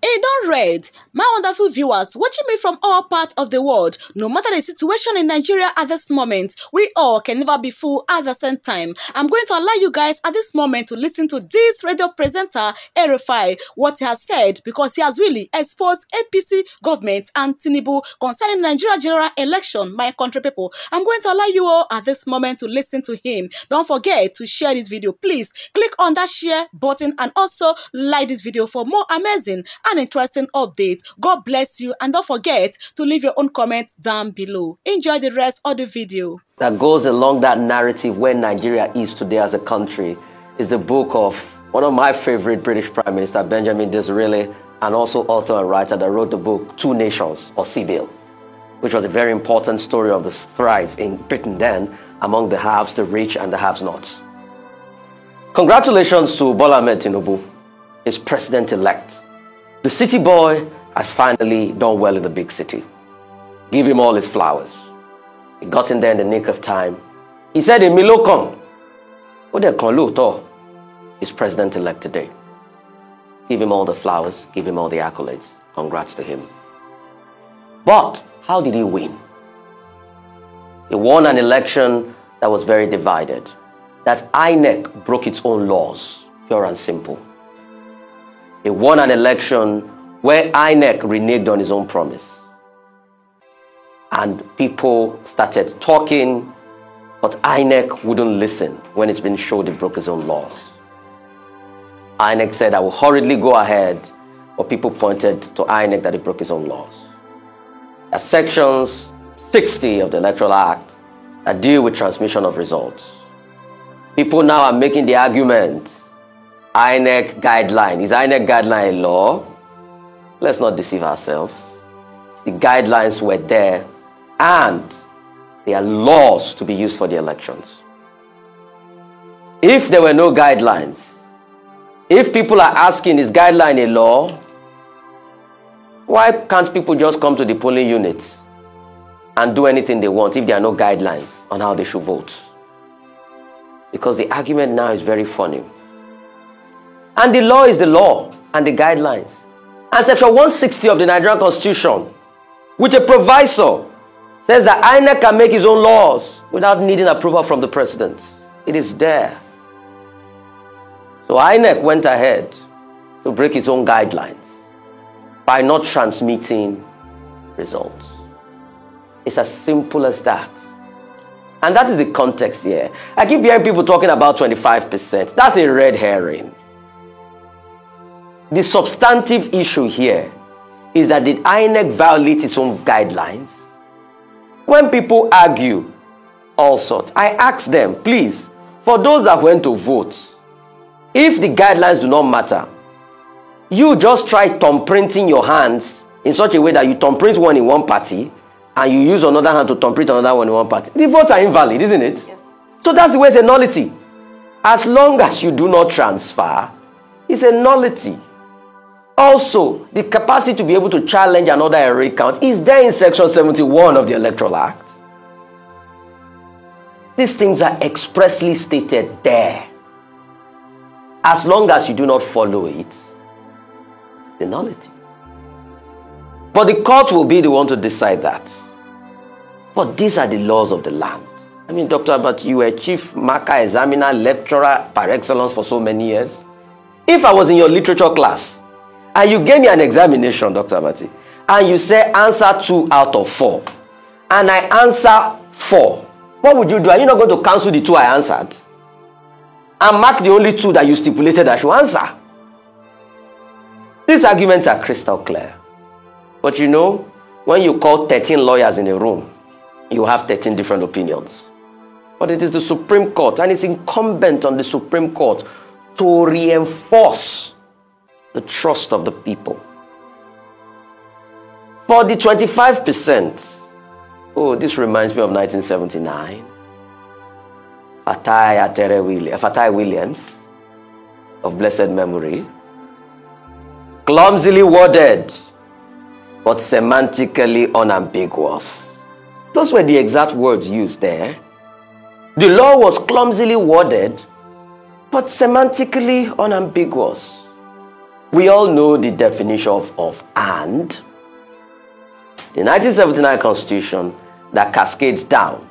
Hey, don't read. My wonderful viewers watching me from all parts of the world, no matter the situation in Nigeria at this moment, we all can never be full at the same time. I'm going to allow you guys at this moment to listen to this radio presenter, AS RUFAI, what he has said, because he has really exposed APC government and Tinubu concerning Nigeria general election, my country people. I'm going to allow you all at this moment to listen to him. Don't forget to share this video. Please click on that share button and also like this video for more amazing and interesting updates. God bless you, and don't forget to leave your own comments down below. Enjoy the rest of the video. That goes along that narrative where Nigeria is today as a country is the book of one of my favorite British Prime Minister, Benjamin Disraeli, and also author and writer that wrote the book Two Nations, or Sibyl, which was a very important story of the strife in Britain then among the haves, the rich, and the have-nots. Congratulations to Bola Ahmed Tinubu, his president-elect. The city boy has finally done well in the big city. Give him all his flowers. He got in there in the nick of time. He said, "Emilo come." He's president-elect today. Give him all the flowers. Give him all the accolades. Congrats to him. But how did he win? He won an election that was very divided. That INEC broke its own laws, pure and simple. He won an election where INEC reneged on his own promise. And people started talking, but INEC wouldn't listen when it's been showed he broke his own laws. INEC said, "I will hurriedly go ahead," but people pointed to INEC that he broke his own laws. There are sections 60 of the Electoral Act that deal with transmission of results. People now are making the argument, INEC guideline. Is INEC guideline a law? Let's not deceive ourselves. The guidelines were there and they are laws to be used for the elections. If there were no guidelines, if people are asking, is guideline a law? Why can't people just come to the polling units and do anything they want if there are no guidelines on how they should vote? Because the argument now is very funny. And the law is the law and the guidelines. And section 160 of the Nigerian Constitution, with a proviso, says that INEC can make his own laws without needing approval from the president. It is there. So INEC went ahead to break its own guidelines by not transmitting results. It's as simple as that. And that is the context here. I keep hearing people talking about 25%. That's a red herring. The substantive issue here is that did INEC violate its own guidelines? When people argue all sorts, I ask them, please, for those that went to vote, if the guidelines do not matter, you just try thumbprinting your hands in such a way that you thumbprint one in one party and you use another hand to thumbprint another one in one party. The votes are invalid, isn't it? Yes. So that's the way it's a nullity. As long as you do not transfer, it's a nullity. Also, the capacity to be able to challenge another array count is there in section 71 of the Electoral Act. These things are expressly stated there. As long as you do not follow it, it's a nullity. But the court will be the one to decide that. But these are the laws of the land. I mean, Dr. Abbott, you were chief marker, examiner, lecturer par excellence for so many years. If I was in your literature class, and you gave me an examination, Dr. Abati, and you say answer 2 out of 4, and I answer 4, what would you do? Are you not going to cancel the 2 I answered and mark the only 2 that you stipulated I should answer? These arguments are crystal clear. But you know, when you call 13 lawyers in a room, you have 13 different opinions. But it is the Supreme Court, and it's incumbent on the Supreme Court to reinforce the trust of the people. For the 25%, oh, this reminds me of 1979. Fatai Williams, of blessed memory, clumsily worded, but semantically unambiguous. Those were the exact words used there. The law was clumsily worded, but semantically unambiguous. We all know the definition of "and." The 1979 Constitution that cascades down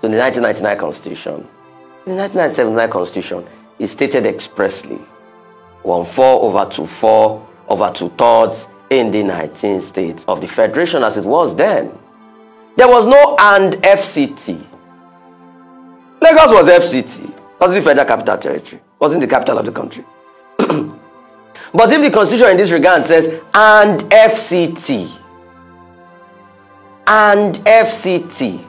to the 1999 Constitution. In the 1979 Constitution is stated expressly 1/4 over 2/4 over 2/3 in the 19 states of the Federation as it was then. There was no "and" FCT. Lagos was FCT. Wasn't the Federal Capital Territory. Wasn't the capital of the country. But if the Constitution in this regard says "and FCT," and FCT,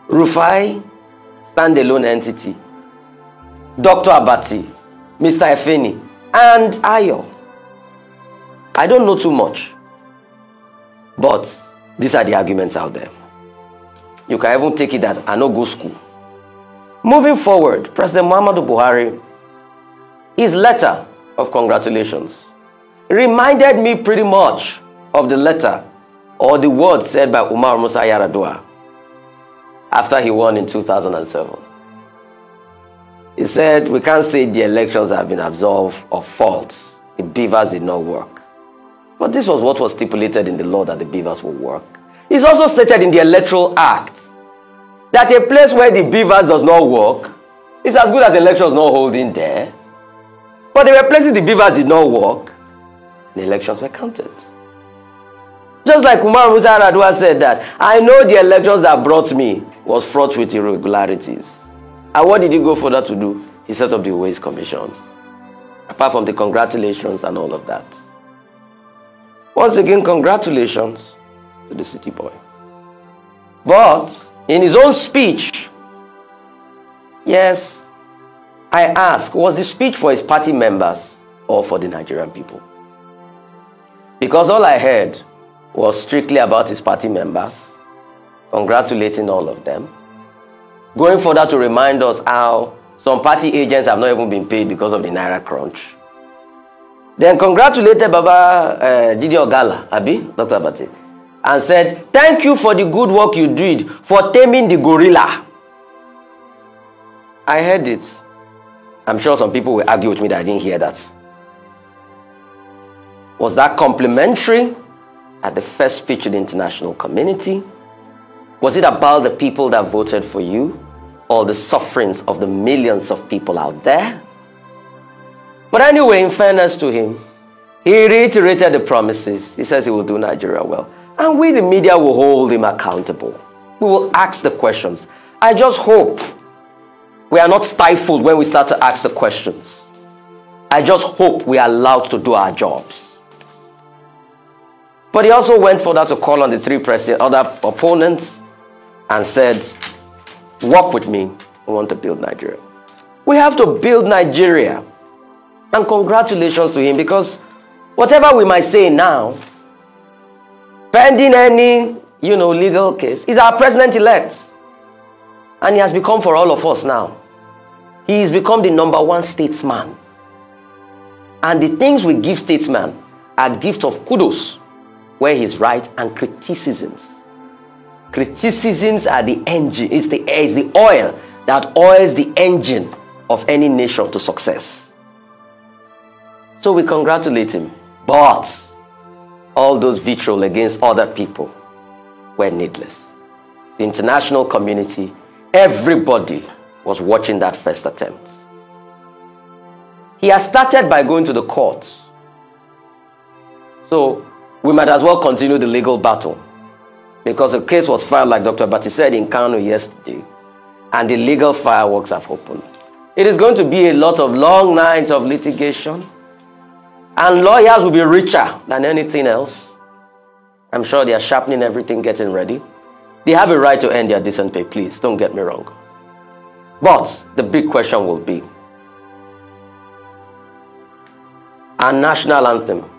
Rufai, standalone entity, Dr. Abati, Mr. Efeni, and Ayo. I don't know too much, but these are the arguments out there. You can even take it as I no go school. Moving forward, President Muhammadu Buhari, his letter of congratulations reminded me pretty much of the letter or the words said by Umar Musa Yar'Adua after he won in 2007. He said, we can't say the elections have been absolved of faults. The beavers did not work. But this was what was stipulated in the law, that the beavers will work. It's also stated in the Electoral Act that a place where the beavers does not work is as good as elections not holding there. But there were places the beavers did not work, the elections were counted. Just like Umar Musa Yar'Adua said that, I know the elections that brought me was fraught with irregularities. And what did he go further to do? He set up the Ways Commission. Apart from the congratulations and all of that. Once again, congratulations to the city boy. But in his own speech, yes, I ask, was the speech for his party members or for the Nigerian people? Because all I heard was strictly about his party members, congratulating all of them, going further to remind us how some party agents have not even been paid because of the Naira crunch. Then congratulated Baba Gidi Ogala, Dr. Abati, and said, thank you for the good work you did for taming the gorilla. I heard it. I'm sure some people will argue with me that I didn't hear that. Was that complimentary at the first speech to the international community? Was it about the people that voted for you, or the sufferings of the millions of people out there? But anyway, in fairness to him, he reiterated the promises. He says he will do Nigeria well. And we, the media, will hold him accountable. We will ask the questions. I just hope we are not stifled when we start to ask the questions. I just hope we are allowed to do our jobs. But he also went further to call on the three other opponents and said, work with me. We want to build Nigeria. We have to build Nigeria. And congratulations to him, because whatever we might say now, pending any, legal case, he's our president-elect. And he has become for all of us now. He has become the #1 statesman. And the things we give statesmen are gifts of kudos, where he's right, and criticisms. Criticisms are the engine. It's the oil that oils the engine of any nation to success. So we congratulate him. But all those vitriol against other people were needless. The international community, everybody was watching that first attempt. He has started by going to the courts. So we might as well continue the legal battle, because the case was filed, like Dr. Abati said, in Kano yesterday, and the legal fireworks have opened. It is going to be a lot of long nights of litigation, and lawyers will be richer than anything else. I'm sure they are sharpening everything, getting ready. They have a right to earn their decent pay, please, don't get me wrong. But the big question will be, our national anthem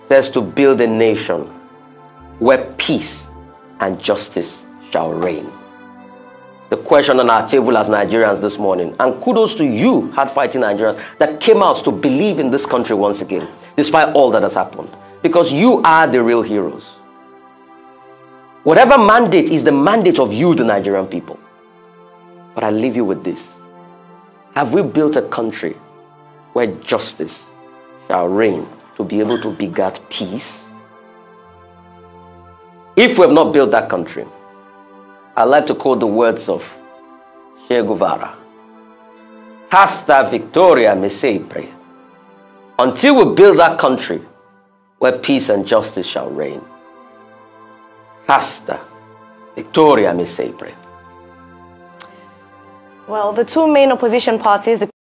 says to build a nation where peace and justice shall reign. The question on our table as Nigerians this morning, and kudos to you, hard-fighting Nigerians, that came out to believe in this country once again, despite all that has happened, because you are the real heroes. Whatever mandate is the mandate of you, the Nigerian people. But I leave you with this. Have we built a country where justice shall reign to be able to beget peace? If we have not built that country, I'd like to quote the words of Che Guevara. Hasta victoria me sempre. Until we build that country where peace and justice shall reign. Hasta victoria me sempre. Well, the two main opposition parties, the